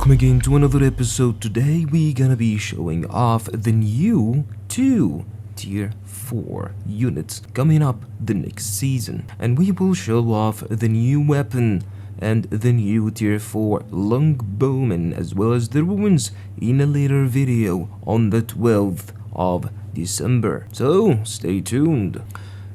Welcome again to another episode. Today we're gonna be showing off the new 2 Tier 4 units coming up the next season. And we will show off the new weapon and the new Tier 4 Longbowmen as well as the ruins in a later video on the 12th of December. So stay tuned.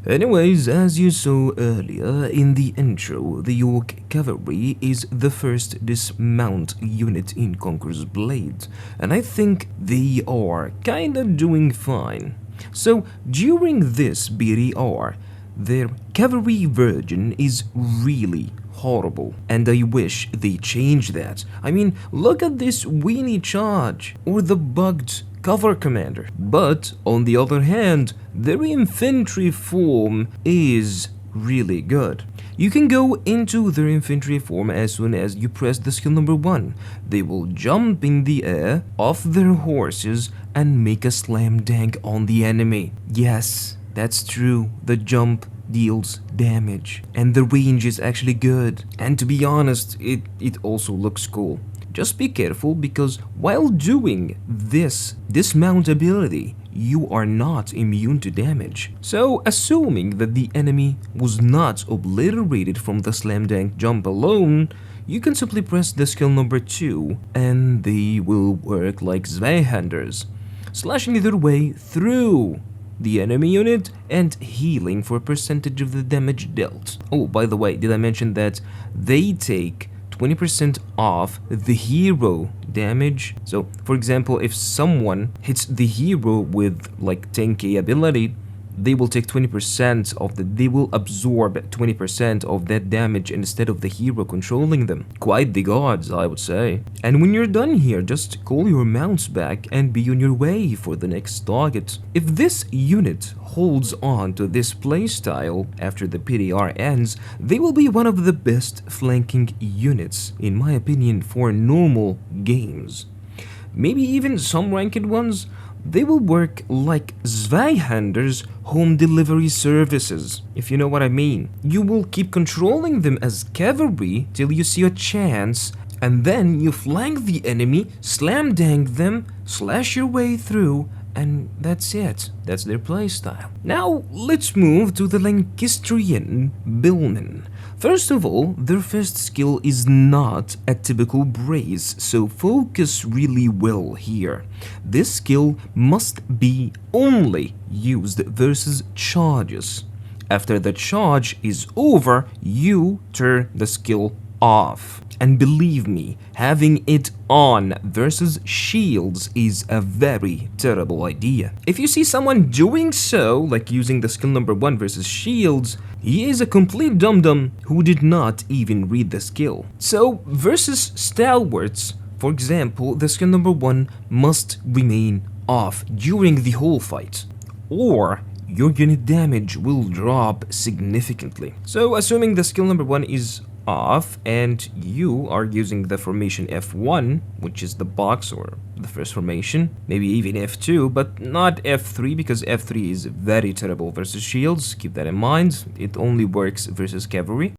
Anyways, as you saw earlier in the intro, the York Cavalry is the first dismount unit in Conqueror's Blade, and I think they are kinda doing fine. So during this BTR, their cavalry version is really horrible, and I wish they changed that. I mean, look at this weenie charge, or the bugged cover commander. But on the other hand, their infantry form is really good. You can go into their infantry form as soon as you press the skill number 1. They will jump in the air off their horses and make a slam dunk on the enemy. Yes, that's true, the jump deals damage and the range is actually good, and to be honest, it also looks cool. Just be careful, because while doing this dismount ability, you are not immune to damage. So assuming that the enemy was not obliterated from the slam dunk jump alone, you can simply press the skill number 2 and they will work like Zweihanders, slashing their way through the enemy unit and healing for a percentage of the damage dealt. Oh, by the way, did I mention that they take 20% off the hero damage? So, for example, if someone hits the hero with like 10k ability, they will take 20% of they will absorb 20% of that damage instead of the hero controlling them. Quite the gods, I would say. And when you're done here, just call your mounts back and be on your way for the next target. If this unit holds on to this playstyle after the PTR ends, they will be one of the best flanking units, in my opinion, for normal games. Maybe even some ranked ones. They will work like Zweihanders home delivery services, if you know what I mean. You will keep controlling them as cavalry till you see a chance, and then you flank the enemy, slam dunk them, slash your way through, and that's it. That's their playstyle. Now let's move to the Lancastrian Billmen. First of all, their first skill is not a typical brace, so focus really well here. This skill must be only used versus charges. After the charge is over, you turn the skill off. And believe me, having it on versus shields is a very terrible idea. If you see someone doing so, like using the skill number 1 versus shields, he is a complete dum-dum who did not even read the skill. So versus stalwarts, for example, the skill number 1 must remain off during the whole fight, or your unit damage will drop significantly. So assuming the skill number 1 is off and you are using the formation F1, which is the box or the first formation, maybe even F2, but not F3, because F3 is very terrible versus shields. Keep that in mind, it only works versus cavalry.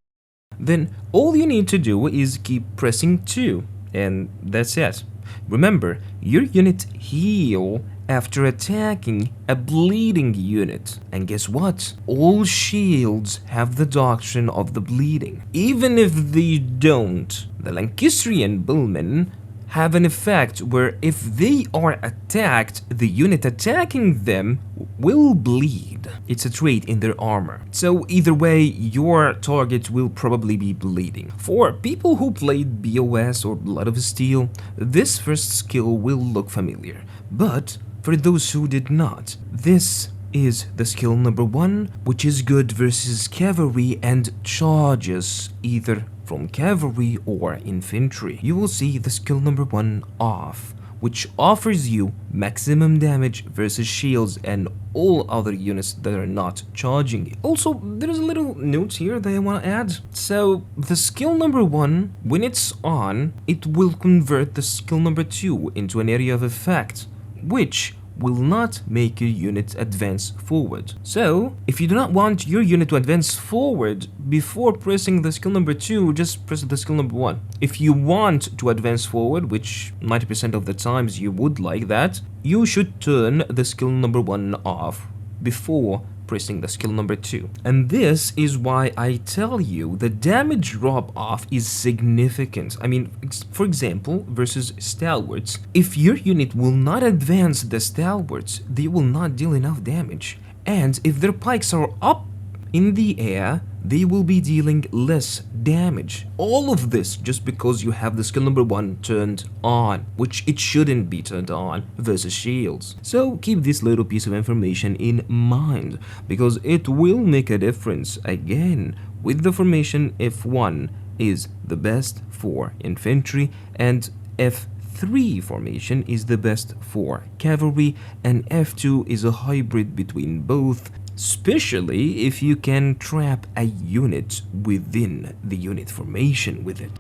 Then all you need to do is keep pressing 2, and that's it. Remember, your unit heal after attacking a bleeding unit. And guess what? All shields have the doctrine of the bleeding. Even if they don't, the Lancastrian Billmen have an effect where if they are attacked, the unit attacking them will bleed. It's a trait in their armor. So either way, your target will probably be bleeding. For people who played BOS or Blood of Steel, this first skill will look familiar. But for those who did not, this is the skill number 1, which is good versus cavalry and charges, either from cavalry or infantry. You will see the skill number 1 off, which offers you maximum damage versus shields and all other units that are not charging. Also, there's a little note here that I want to add. So, the skill number 1, when it's on, it will convert the skill number 2 into an area of effect, which will not make your unit advance forward. So, if you do not want your unit to advance forward before pressing the skill number 2, just press the skill number 1. If you want to advance forward, which 90% of the times you would like that, you should turn the skill number 1 off before pressing the skill number 2. And this is why I tell you the damage drop off is significant. I mean, for example, versus stalwarts, if your unit will not advance the stalwarts, they will not deal enough damage. And if their pikes are up in the air, they will be dealing less damage. All of this just because you have the skill number 1 turned on, which it shouldn't be turned on versus shields. So keep this little piece of information in mind, because it will make a difference. Again, with the formation, F1 is the best for infantry and F3 formation is the best for cavalry, and F2 is a hybrid between both, especially if you can trap a unit within the unit formation with it.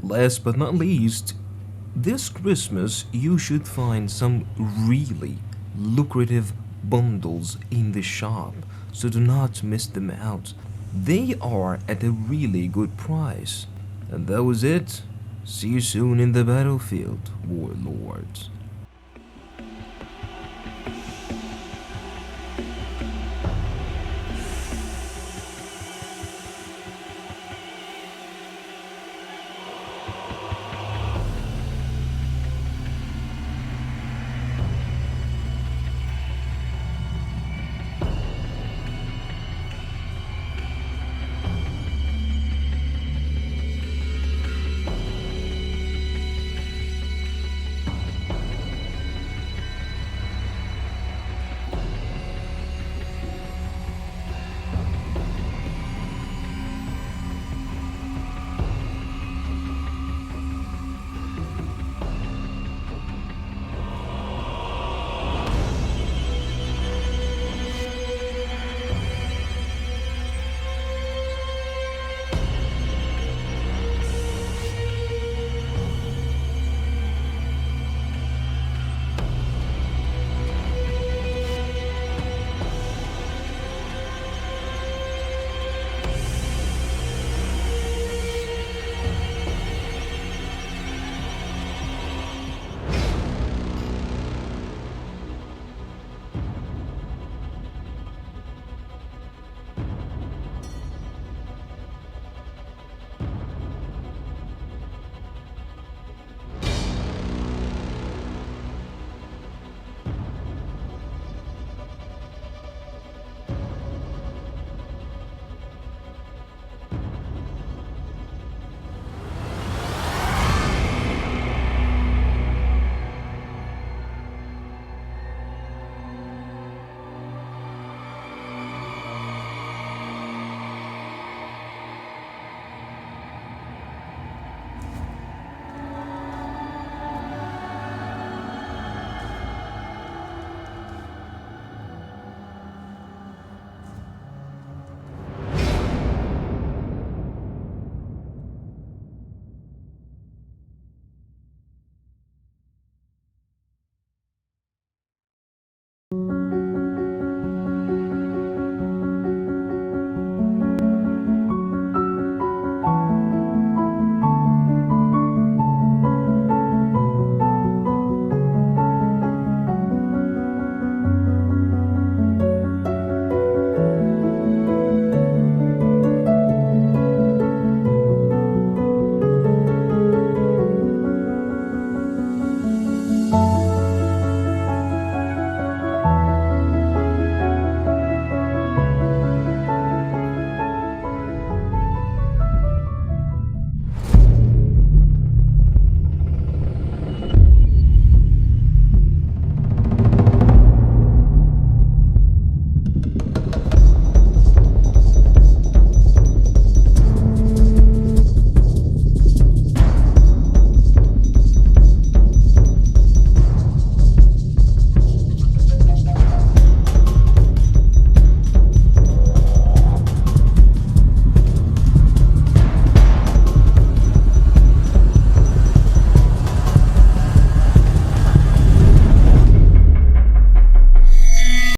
Last but not least, this Christmas you should find some really lucrative bundles in the shop, so do not miss them out. They are at a really good price. And that was it. See you soon in the battlefield, warlords.